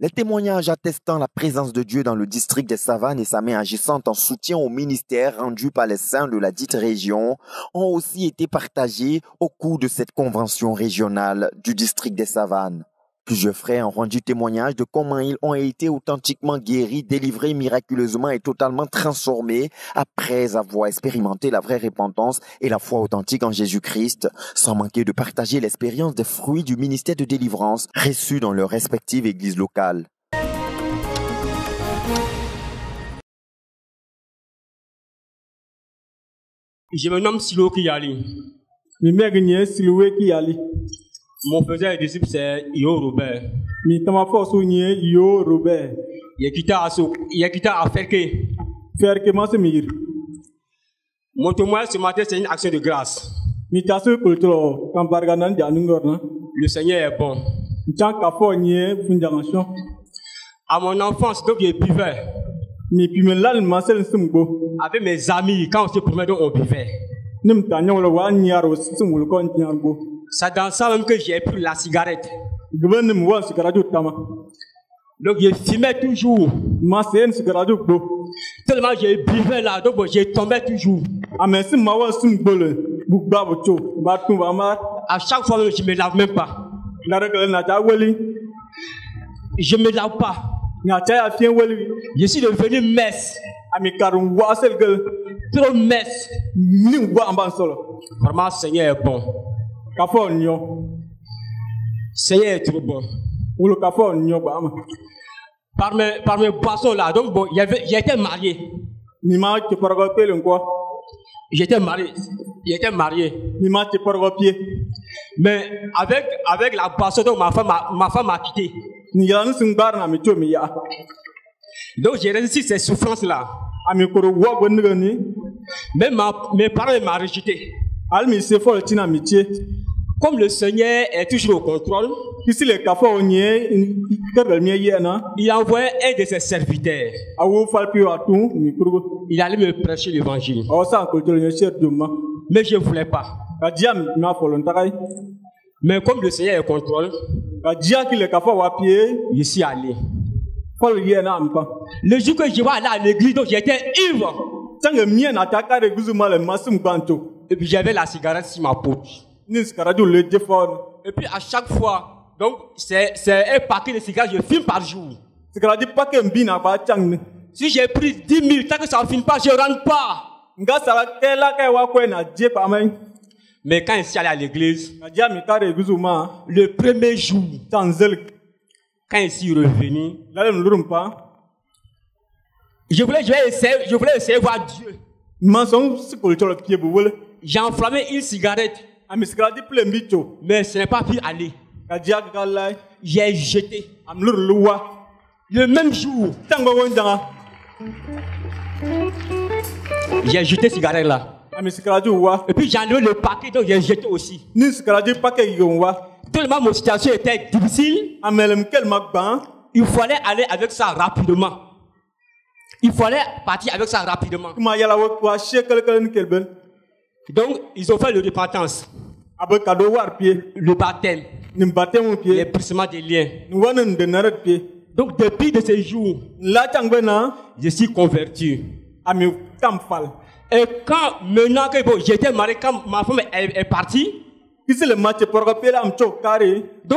Les témoignages attestant la présence de Dieu dans le district des Savanes et sa main agissante en soutien au ministère rendu par les saints de la dite région ont aussi été partagés au cours de cette convention régionale du district des Savanes. Plusieurs frères ont rendu témoignage de comment ils ont été authentiquement guéris, délivrés miraculeusement et totalement transformés après avoir expérimenté la vraie repentance et la foi authentique en Jésus-Christ, sans manquer de partager l'expérience des fruits du ministère de délivrance reçus dans leur respective église locale. Je me nomme Silo Kiyali. Mon faiseur disciple c'est Yo Robert. Il a quitté à Ferke. Mon témoin ce matin c'est une action de grâce. Le Seigneur est bon. À mon enfance, donc je buvais. Avec mes amis, quand on se promenait, on buvait. C'est dans ça même que j'ai pris la cigarette. Donc je fumais toujours. Tellement je buvais là, donc je tombais toujours. À chaque fois, je ne me lave même pas. Je ne me lave pas. Je suis devenu messe. Trop messe. Vraiment, Seigneur est bon. Seigneur est trop bon. Par mes boissons là, donc bon, j'étais marié. J'étais marié. Mais avec la boisson, donc ma femme m'a quitté. Donc j'ai résisté ces souffrances là. Mais mes parents m'ont rejeté. Comme le Seigneur est toujours au contrôle, il a envoyé un de ses serviteurs. Il allait me prêcher l'évangile. Mais je ne voulais pas. Mais comme le Seigneur est au contrôle, je suis allé. Le jour que je vais aller à l'église, donc j'étais ivre. Et puis j'avais la cigarette sur ma poche. Et puis à chaque fois, donc c'est un paquet de cigarettes que je fume par jour. Si j'ai pris 10 000, tant que ça ne finit pas, je ne rentre pas. Mais quand je suis allé à l'église, le premier jour, quand je suis revenu, je voulais essayer de voir Dieu. J'ai enflammé une cigarette. Mais ce n'est pas pu aller. J'ai jeté. Le même jour, j'ai jeté cette cigarette là. Et puis j'ai enlevé le paquet, donc j'ai jeté aussi. Tellement mon situation était difficile, il fallait aller avec ça rapidement. Il fallait partir avec ça rapidement. Donc, ils ont fait le repentance, le baptême, les brisements des liens. Donc, depuis de ces jours, je suis converti. Et quand, maintenant que j'étais marié, quand ma femme est partie, donc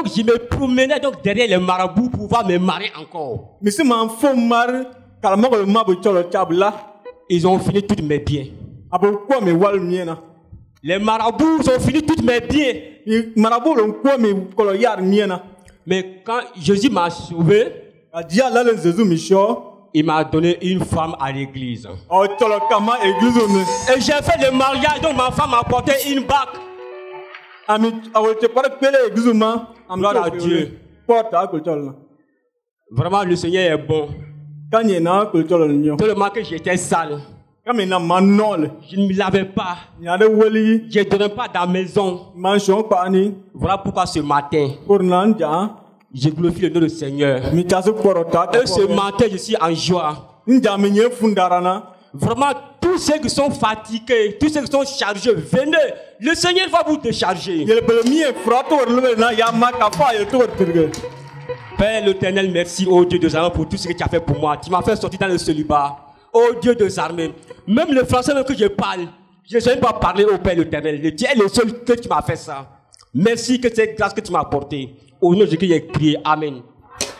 je me promenais donc derrière les marabouts pour pouvoir me marier encore. Ils ont fini tous mes biens. Les marabouts ont fini tous mes biens. Mais quand Jésus m'a sauvé, il m'a donné une femme à l'église. Et j'ai fait le mariage, donc ma femme m'a apporté une bague. Gloire à Dieu. Vraiment, le Seigneur est bon. Tellement que j'étais sale. Je ne me lavais pas. Je ne donnais pas dans la maison. Voilà pourquoi ce matin, je glorifie le nom du Seigneur. Et ce matin, je suis en joie. Vraiment, tous ceux qui sont fatigués, tous ceux qui sont chargés, venez. Le Seigneur va vous décharger. Père l'Éternel, merci, oh Dieu des armées, pour tout ce que tu as fait pour moi. Tu m'as fait sortir dans le célibat. Oh Dieu des armées. Même le français même que je parle, je ne sais même pas parler au Père l'Éternel. Tu es le seul que tu m'as fait ça. Merci que cette grâce que tu m'as apportée. Au nom de Jésus, j'ai prié. Amen.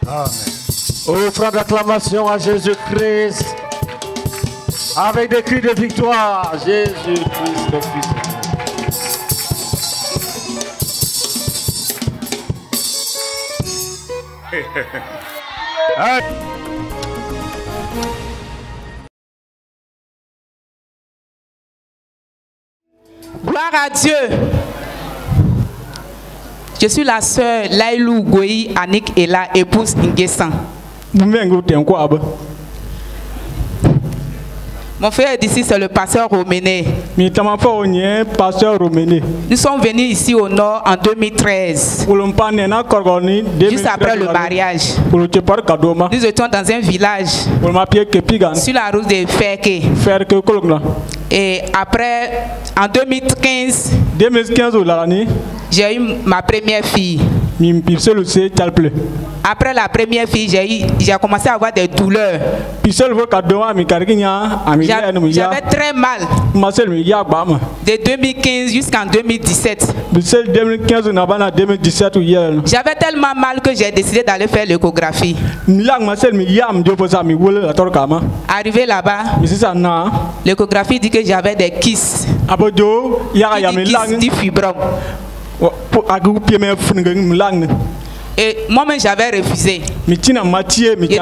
Amen. Offrant d'acclamation à Jésus-Christ. Avec des cris de victoire. Jésus-Christ, le Fils de Dieu. Gloire à Dieu. Je suis la sœur Lailou Goyi Anik Ela, épouse Nguessan. Mon frère d'ici, c'est le pasteur Roméné. Nous sommes venus ici au nord en 2013. Juste après le mariage. Nous étions dans un village sur la route de Ferke. Et après, en 2015, j'ai eu ma première fille. Après la première fille, j'ai commencé à avoir des douleurs. J'avais très mal. De 2015 jusqu'en 2017. J'avais tellement mal que j'ai décidé d'aller faire l'échographie. Arrivé là-bas, l'échographie dit que j'avais des kystes. Du fibrome. Et moi-même j'avais refusé. J'ai dit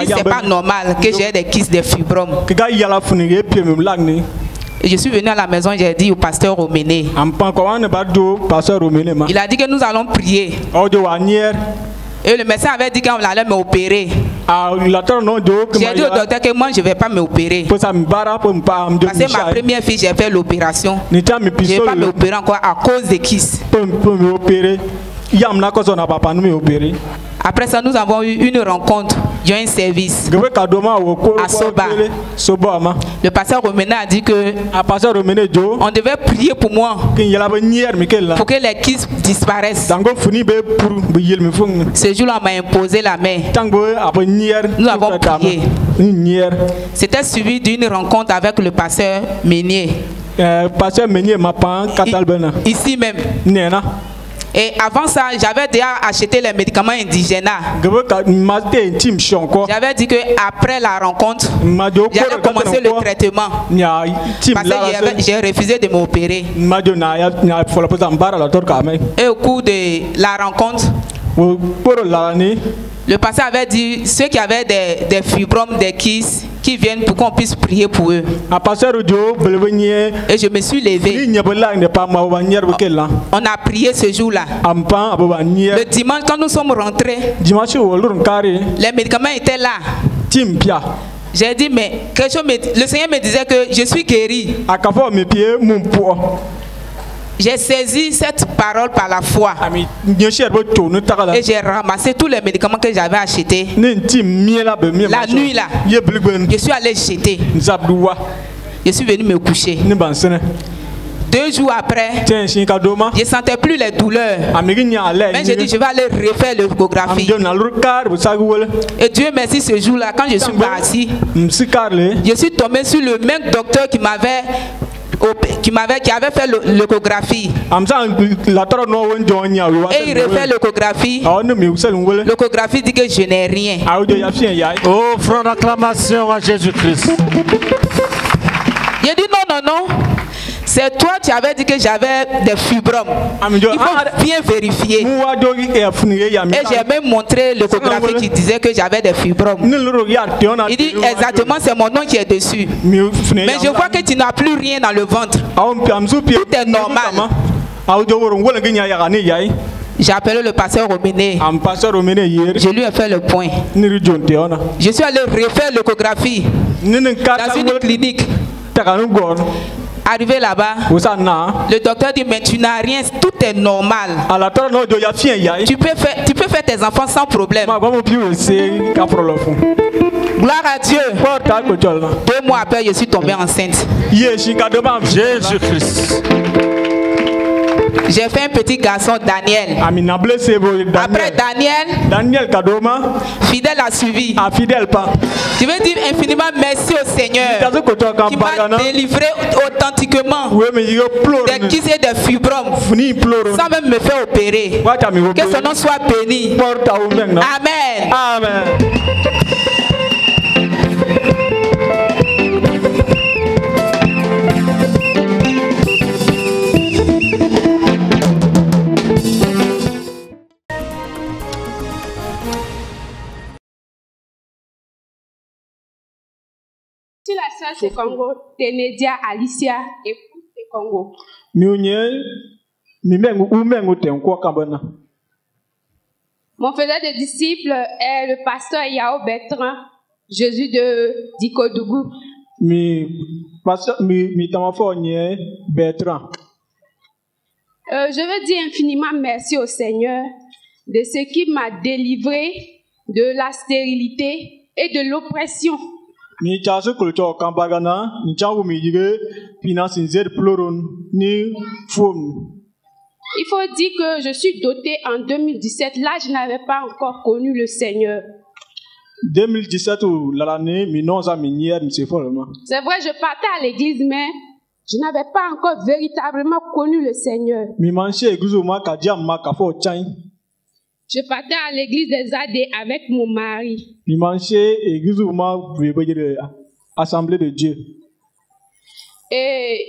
c'est pas normal que j'ai des kystes de fibromes. Et je suis venu à la maison, j'ai dit au pasteur Roméné. Il a dit que nous allons prier. Et le médecin avait dit qu'on allait m'opérer. J'ai dit au docteur que moi je ne vais pas m'opérer. Parce que ma première fille, j'ai fait l'opération. Je ne vais pas m'opérer encore à cause des kystes. Après ça, nous avons eu une rencontre durant un service à Soba. Le pasteur Roméné a dit que on devait prier pour moi pour que les kystes disparaissent. Ce jour-là, on m'a imposé la main. Nous avons prié. C'était suivi d'une rencontre avec le pasteur Meunier. Ici même. Et avant ça, j'avais déjà acheté les médicaments indigènes. J'avais dit que après la rencontre, j'allais commencer le traitement. Parce que j'ai refusé de m'opérer. Et au cours de la rencontre, le pasteur avait dit ceux qui avaient des fibromes, des kystes, qui viennent pour qu'on puisse prier pour eux. Et je me suis levé. On a prié ce jour-là. Le dimanche, quand nous sommes rentrés, les médicaments étaient là. J'ai dit, mais le Seigneur me disait que je suis guéri. J'ai saisi cette parole par la foi. Et j'ai ramassé tous les médicaments que j'avais achetés. La nuit là, je suis allé jeter. Je suis venu me coucher. 2 jours après, je ne sentais plus les douleurs. Mais j'ai dit, je vais aller refaire l'échographie. Et Dieu merci, ce jour-là, quand je suis parti, je suis tombé sur le même docteur qui avait fait l'échographie. Et il refait l'échographie. L'échographie dit que je n'ai rien. Offrant d'acclamation à Jésus-Christ. J'ai dit non. C'est toi qui avais dit que j'avais des fibromes. Il faut bien vérifier. Et j'ai même montré l'échographie qui disait que j'avais des fibromes. Il dit exactement c'est mon nom qui est dessus. Mais je vois que tu n'as plus rien dans le ventre. Tout est normal. J'ai appelé le pasteur Roméné. Je lui ai fait le point. Je suis allé refaire l'échographie dans une clinique. Arrivé là-bas, le docteur dit mais tu n'as rien, tout est normal. Tu peux faire tes enfants sans problème. Gloire à Dieu. 2 mois après, je suis tombée enceinte. Jésus-Christ. J'ai fait un petit garçon, Daniel. Après Daniel, Fidèle a suivi. Je veux dire infiniment merci au Seigneur qui m'a délivré authentiquement des kystes et des fibromes sans même me faire opérer. Que son nom soit béni. Amen. Amen. Sur la sœur c'est Congo, Ténédia Alicia, épouse de Congo. Mon frère de disciple est le pasteur Yao Bertrand, Jésus de Dikodougou. Je veux dire infiniment merci au Seigneur de ce qui m'a délivré de la stérilité et de l'oppression. Il faut dire que je suis dotée en 2017. Là, je n'avais pas encore connu le Seigneur. 2017 l'année, c'est vrai, je partais à l'église, mais je n'avais pas encore véritablement connu le Seigneur. Je partais à l'église des AD avec mon mari. Assemblée de Dieu. Et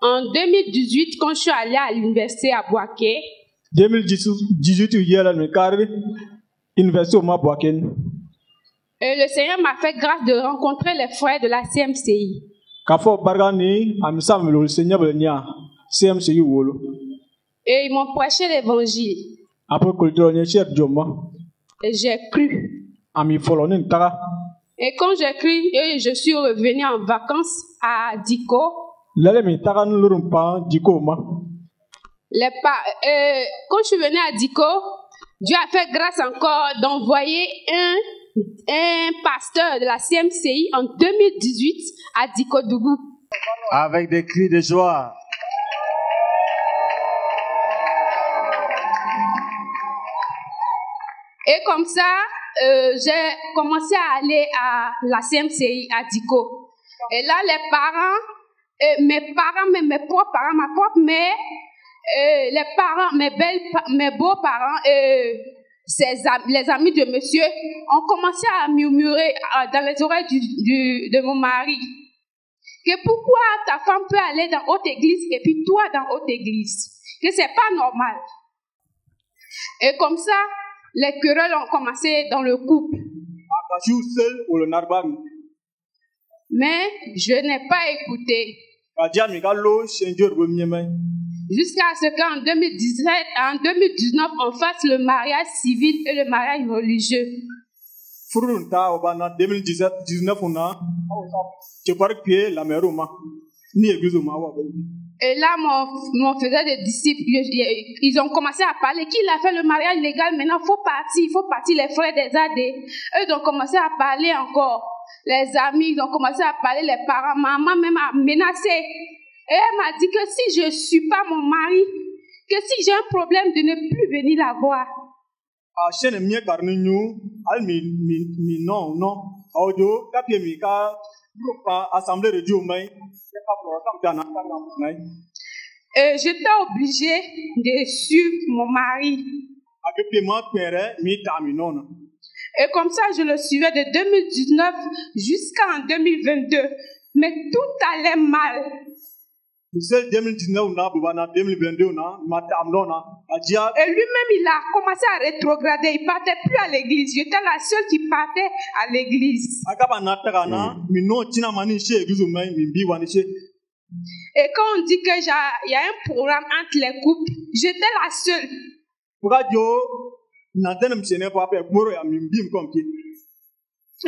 en 2018, quand je suis allée à l'université à Boaké, 2018, université au Boaké. Le Seigneur m'a fait grâce de rencontrer les frères de la CMCI. Et ils m'ont prêché l'évangile. Et j'ai cru. Et quand j'ai cru, je suis revenue en vacances à Diko. Quand je suis venue à Diko, Dieu a fait grâce encore d'envoyer un pasteur de la CMCI en 2018 à Dikodougou. Avec des cris de joie. Et comme ça, j'ai commencé à aller à la CMCI à Diko. Et là, les parents, mes propres parents, ma propre mère, les parents, mes beaux-parents, les amis de monsieur ont commencé à murmurer dans les oreilles de mon mari que pourquoi ta femme peut aller dans haute église et puis toi dans haute église, que c'est pas normal. Et comme ça, les querelles ont commencé dans le couple. Mais je n'ai pas écouté. Jusqu'à ce qu'en 2019, on fasse le mariage civil et le mariage religieux. Et là, mon frère de disciples, ils ont commencé à parler. Qui a fait le mariage légal? Maintenant, il faut partir, les frères des AD. Eux, ils ont commencé à parler encore. Les amis, ils ont commencé à parler, les parents. Maman même a menacé. Et elle m'a dit que si je ne suis pas mon mari, que si j'ai un problème, de ne plus venir la voir. J'étais obligée de suivre mon mari. Et comme ça, je le suivais de 2019 jusqu'en 2022. Mais tout allait mal. Et lui-même, il a commencé à rétrograder. Il ne partait plus à l'église. J'étais la seule qui partait à l'église. Et quand on dit qu'il y a un programme entre les couples, j'étais la seule.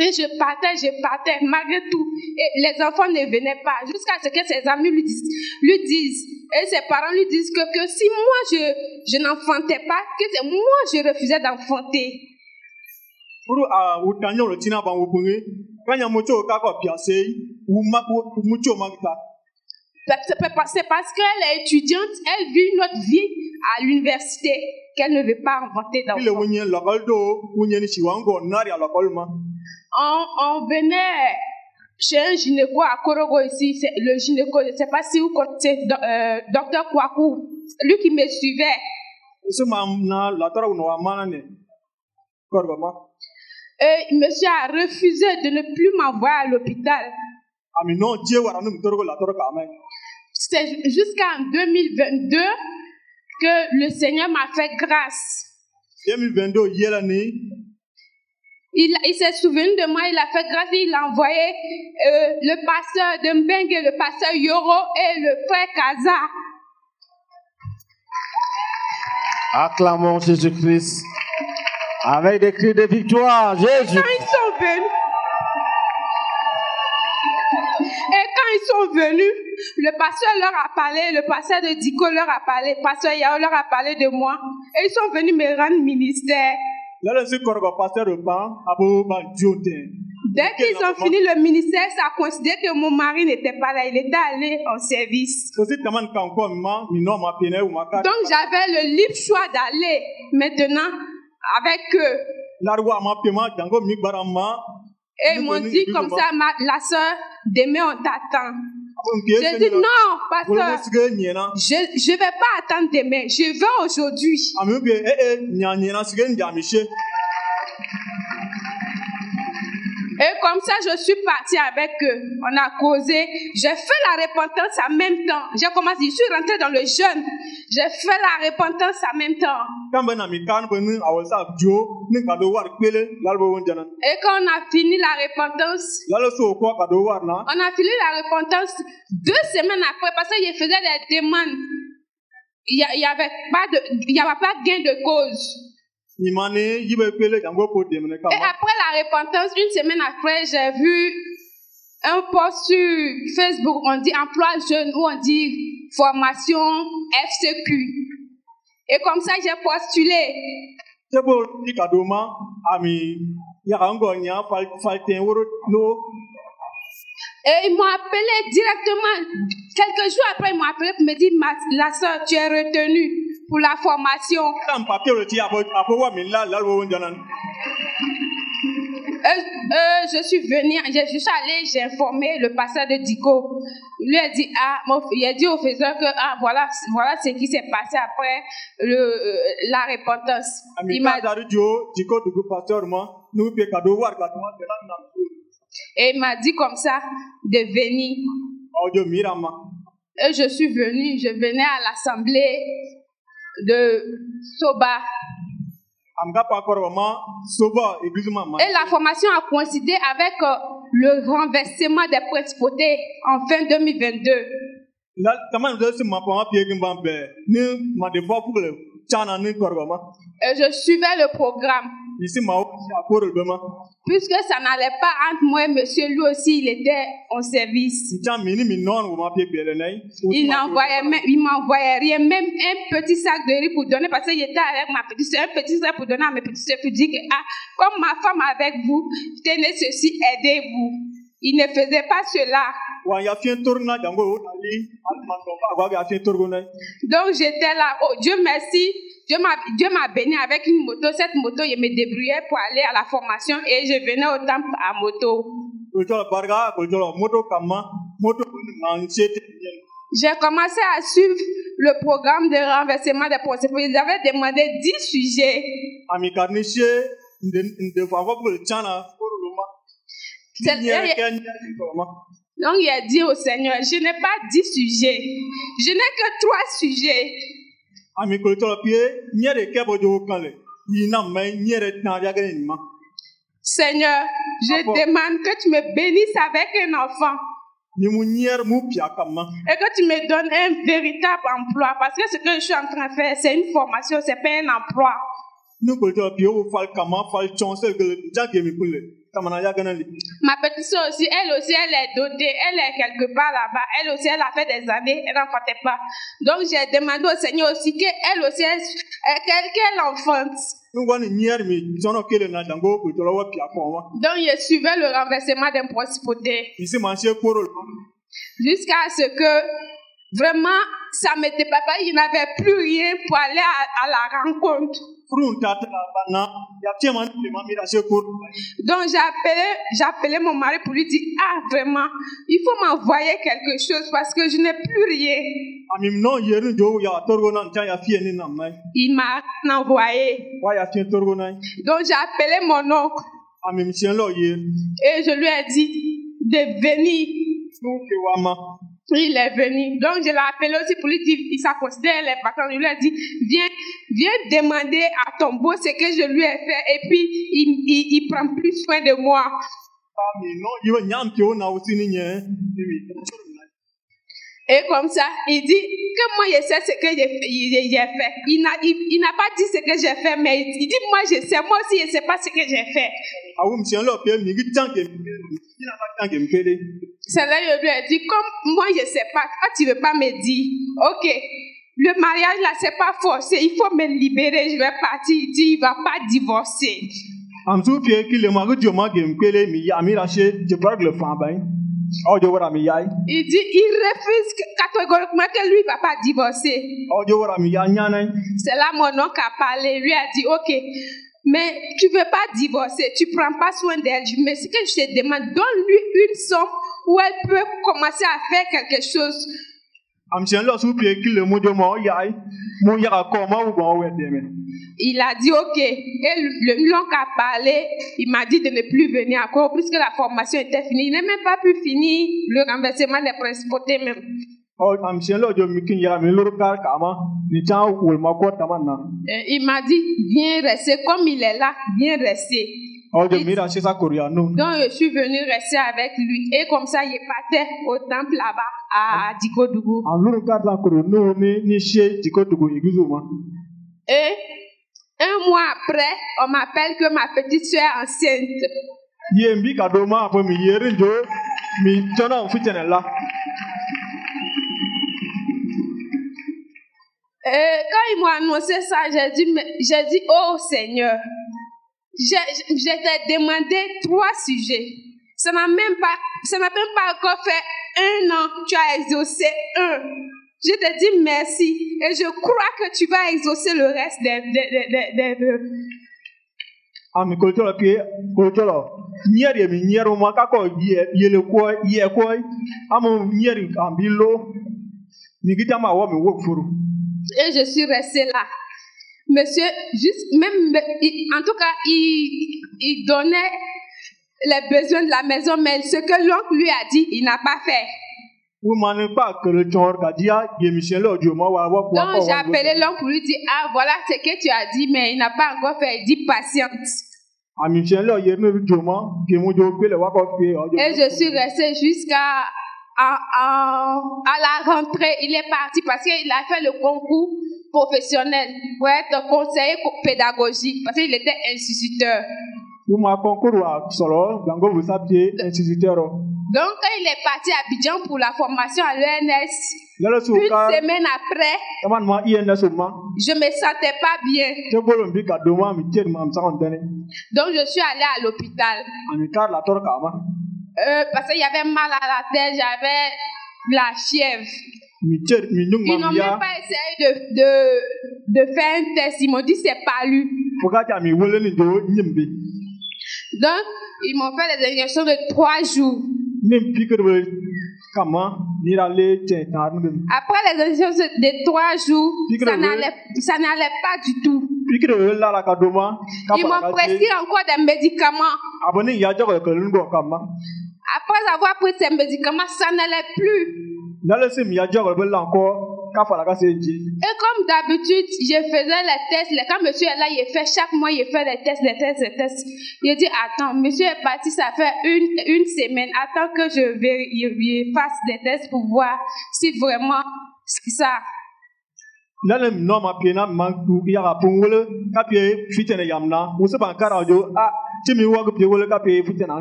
Et je partais, malgré tout. Et les enfants ne venaient pas, jusqu'à ce que ses amis lui disent, et ses parents lui disent que si moi je n'enfantais pas, que c'est moi je refusais d'enfanter. C'est parce qu'elle est étudiante, elle vit notre vie à l'université qu'elle ne veut pas inventer d'enfants. On venait chez un gynéco à Korogo ici, c'est le gynéco, je ne sais pas si vous connaissez Dr Kwaku, lui qui me suivait. Et monsieur a refusé de ne plus m'envoyer à l'hôpital. C'est jusqu'en 2022 que le Seigneur m'a fait grâce. Il s'est souvenu de moi, il a fait grâce, il a envoyé le pasteur de Mbengue, le pasteur Yoro et le frère Kaza. Acclamons Jésus-Christ avec des cris de victoire. Jésus. Quand ils sont venus, le pasteur leur a parlé, le pasteur de Diko leur a parlé, le pasteur Yao leur a parlé de moi. Et ils sont venus me rendre ministère. Dès qu'ils ont fini le ministère, ça a coïncidé que mon mari n'était pas là, il était allé en service. Donc j'avais le libre choix d'aller maintenant avec eux. Et ils m'ont dit comme ça, la soeur, demain on t'attend. J'ai dit non, pasteur, je ne vais pas attendre demain, je veux aujourd'hui. Et comme ça, je suis partie avec eux. On a causé. J'ai fait la repentance en même temps. J'ai commencé, je suis rentrée dans le jeûne. J'ai fait la repentance en même temps. Et quand on a fini la repentance, 2 semaines après, parce que je faisais des demandes, il n'y avait pas de gain de cause. Et après la repentance, 1 semaine après, j'ai vu un post sur Facebook, on dit emploi jeune ou on dit formation FCQ. Et comme ça, j'ai postulé. Et ils m'ont appelé directement. Quelques jours après, ils m'ont appelé pour me dire, la soeur, tu es retenue pour la formation. Je suis venue, je suis allée, j'ai informé le pasteur de Diko. Il lui a dit, il a dit au faiseur que voilà ce qui s'est passé après la repentance. Il m'a et il m'a dit comme ça de venir. Et je suis venue, je venais à l'assemblée de Soba. Et la formation a coïncidé avec le renversement des principautés en fin 2022. Et je suivais le programme. Puisque ça n'allait pas entre moi et monsieur, lui aussi, il était en service. Il m'envoyait rien, même un petit sac de riz pour donner, parce qu'il était avec ma petite soeur, un petit sac pour donner à mes petites soeurs, pour dire que, comme ma femme avec vous, tenez ceci, aidez-vous. Il ne faisait pas cela. Donc j'étais là, oh Dieu merci, Dieu m'a béni avec une moto. Cette moto, je me débrouillais pour aller à la formation et je venais au temple à moto. J'ai commencé à suivre le programme de renversement des principes. Ils avaient demandé 10 sujets. Donc il a dit au Seigneur, je n'ai pas 10 sujets, je n'ai que 3 sujets. Seigneur, je demande que tu me bénisses avec un enfant et que tu me donnes un véritable emploi, parce que ce que je suis en train de faire, c'est une formation, c'est pas un emploi. Ma petite soeur aussi, elle est dotée, elle est quelque part là-bas, elle aussi, elle a fait des années, elle n'en partait pas. Donc j'ai demandé au Seigneur aussi qu'elle aussi, qu'elle enfante. Donc je suivais le renversement d'un principauté. Jusqu'à ce que Vraiment, ça m'était pas pas, il n'avait plus rien pour aller à la rencontre. Donc j'ai appelé mon mari pour lui dire, ah vraiment, il faut m'envoyer quelque chose parce que je n'ai plus rien. Il m'a envoyé. Donc j'ai appelé mon oncle. Et je lui ai dit de venir. Il est venu. Donc, je l'ai appelé aussi pour lui dire, il s'est considéré les vacances. Je lui ai dit, viens demander à ton beau ce que je lui ai fait. Et puis, il prend plus soin de moi. Et comme ça, il dit que moi, je sais ce que j'ai fait. Il n'a pas dit ce que j'ai fait, mais il dit, moi, je sais. Moi aussi, je ne sais pas ce que j'ai fait. C'est là que je lui ai dit, comme moi je ne sais pas, quand tu ne veux pas me dire, ok, le mariage là, c'est pas forcé, il faut me libérer, je vais partir, il dit, il ne va pas divorcer. Il dit, il refuse catégoriquement que lui ne va pas divorcer. C'est là mon oncle a parlé, lui a dit, ok, mais tu ne veux pas divorcer, tu ne prends pas soin d'elle. Mais ce que je te demande, donne-lui une somme où elle peut commencer à faire quelque chose. Il a dit ok. Et l'oncle a parlé, il m'a dit de ne plus venir encore puisque la formation était finie. Il n'a même pas pu finir le renversement des principautés même. Il m'a dit, viens rester comme il est là, viens rester. Donc je suis venue rester avec lui et comme ça il partait au temple là-bas à Dikodougou. Et un mois après, on m'appelle que ma petite soeur est enceinte. Quand ils m'ont annoncé ça, j'ai dit, oh Seigneur, je t'ai demandé 3 sujets. Ça n'a même pas encore fait 1 an, tu as exaucé 1. Je te dis merci et je crois que tu vas exaucer le reste des vœux. Et je suis restée là. Monsieur, en tout cas, il donnait les besoins de la maison, mais ce que l'oncle lui a dit, il n'a pas fait. Donc j'ai appelé l'oncle pour lui dire, ah voilà ce que tu as dit, mais il n'a pas encore fait. Il dit patiente. Et je suis restée jusqu'à à la rentrée. Il est parti parce qu'il a fait le concours professionnel pour être conseiller pédagogique parce qu'il était instituteur. Donc quand il est parti à Abidjan pour la formation à l'ENS, une semaine après, je me sentais pas bien. Donc je suis allée à l'hôpital. Parce qu'il y avait mal à la tête, j'avais la fièvre. Ils n'ont même pas essayé de faire un test. Ils m'ont dit c'est pas lui. Donc, ils m'ont fait des injections de 3 jours. Après les injections de 3 jours, ça n'allait pas du tout. Ils m'ont prescrit encore des médicaments. Après avoir pris ces médicaments, ça n'allait plus. Et comme d'habitude, je faisais les tests. Quand monsieur est là, il fait chaque mois, il fait les tests. Il dit, attends, monsieur est parti, ça fait une semaine. Attends que je fasse des tests pour voir si vraiment c'est ça.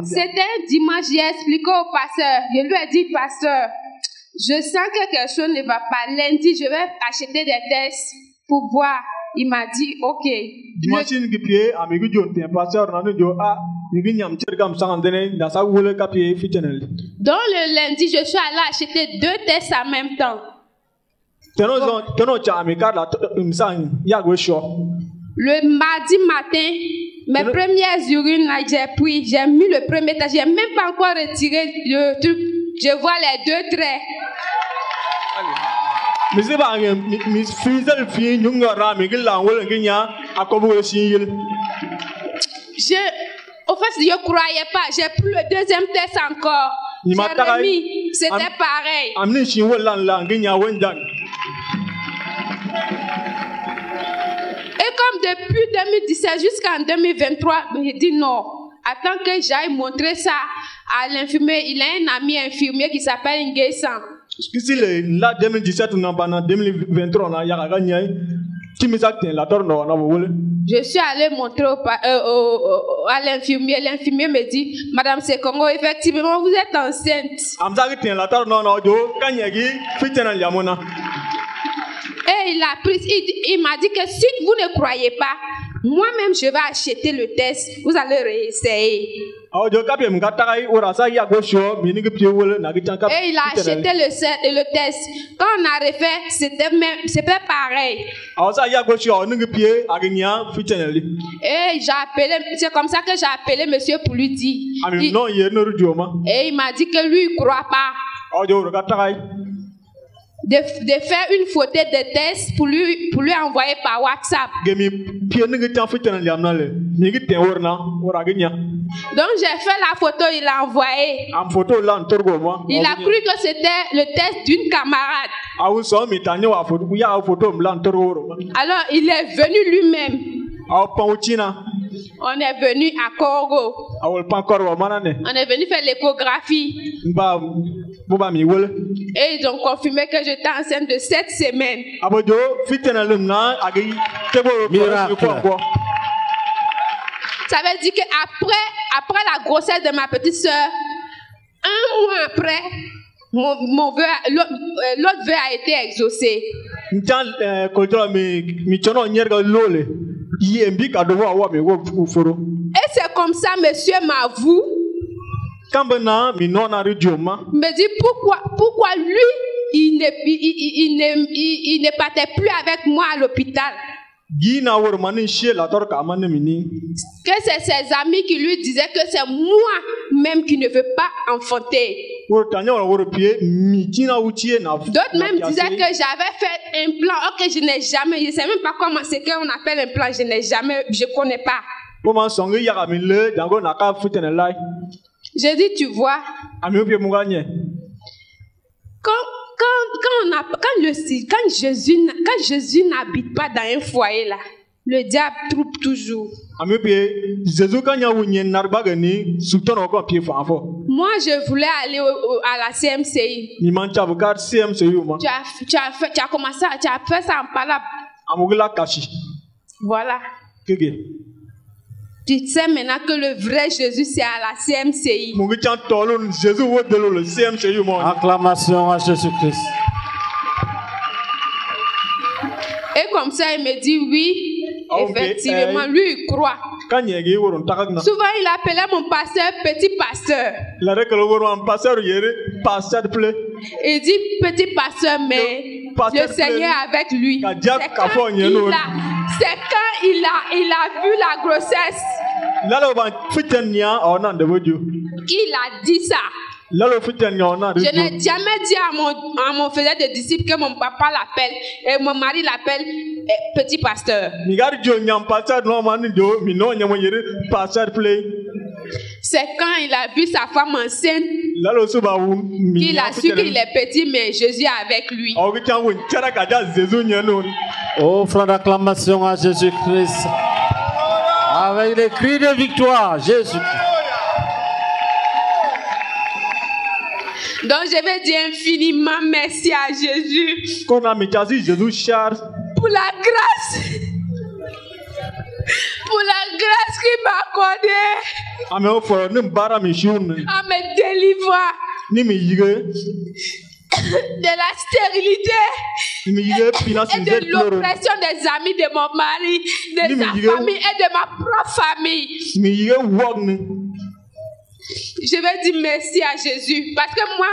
C'était un dimanche, j'ai expliqué au pasteur. Je lui ai dit, pasteur, je sens que quelque chose ne va pas. Lundi, je vais acheter des tests pour voir. Il m'a dit, ok. Donc le lundi, je suis allée acheter 2 tests en même temps. Le mardi matin, mes premières urines, là, j'ai pris, j'ai mis le premier test, j'ai même pas encore retiré le truc. Je vois les 2 traits. Au fait, je ne croyais pas. J'ai pris le 2e test encore. J'ai remis. C'était pareil. Et comme depuis 2017 jusqu'en 2023, j'ai dit non. Attends que j'aille montrer ça à l'infirmier. Il a un ami infirmier qui s'appelle Nguessan. Je suis allé montrer à l'infirmier. L'infirmier me dit, Madame Sekongo, effectivement, vous êtes enceinte. Et il a pris, il m'a dit que si vous ne croyez pas, moi-même je vais acheter le test, vous allez réessayer. Et il a acheté le test. Quand on a refait, c'était pareil. Et j'ai appelé, c'est comme ça que j'ai appelé monsieur pour lui dire. Et il m'a dit que lui, il ne croit pas. De faire une photo de test pour lui envoyer par WhatsApp. Donc j'ai fait la photo, il l'a envoyé. Il a cru que c'était le test d'une camarade. Alors il est venu lui-même. On est venu à Congo. On est venu faire l'échographie. Et ils ont confirmé que j'étais enceinte de 7 semaines. Miracle. Ça veut dire qu'après la grossesse de ma petite soeur, 1 mois après, l'autre vœu a été exaucé. Et c'est comme ça, monsieur m'avoue. Me dit pourquoi lui, il ne partait plus avec moi à l'hôpital. Que c'est ses amis qui lui disaient que c'est moi-même qui ne veux pas enfanter. D'autres même disaient que j'avais fait un plan, que je n'ai jamais, je ne sais même pas comment c'est qu'on appelle un plan, je n'ai jamais, je ne connais pas. J'ai dit, tu vois, quand Jésus n'habite pas dans un foyer là, le diable trouble toujours. Moi, je voulais aller à la CMCI. Tu as fait ça en parlant. Voilà. Tu sais maintenant que le vrai Jésus c'est à la CMCI. Acclamation à Jésus-Christ. Et comme ça, il me dit oui, effectivement, lui il croit. Souvent, il appelait mon pasteur petit pasteur. Il dit petit pasteur, mais le Seigneur est avec lui. C'est quand il a vu la grossesse. Il a dit ça. Je n'ai jamais dit à mon frère de disciple que mon papa l'appelle et mon mari l'appelle petit pasteur. C'est quand il a vu sa femme enceinte qu'il a su qu'il est petit, mais Jésus est avec lui. Oh, frère d'acclamation à Jésus-Christ. Avec des cris de victoire, Jésus-Christ. Donc je vais dire infiniment merci à Jésus pour la grâce qu'il m'a accordée à me délivrer de la stérilité et de l'oppression des amis de mon mari, de sa famille et de ma propre famille. je vais dire merci à Jésus. Parce que moi,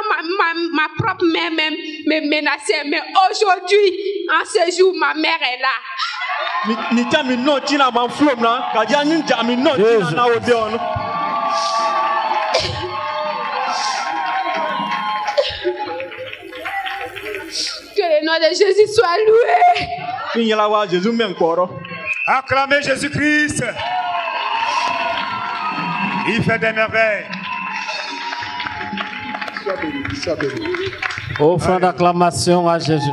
ma propre mère me menaçait. Mais aujourd'hui, en ce jour, ma mère est là. Que le nom de Jésus soit loué. Acclamez Jésus-Christ. Il fait des merveilles. Offrande d'acclamation à Jésus.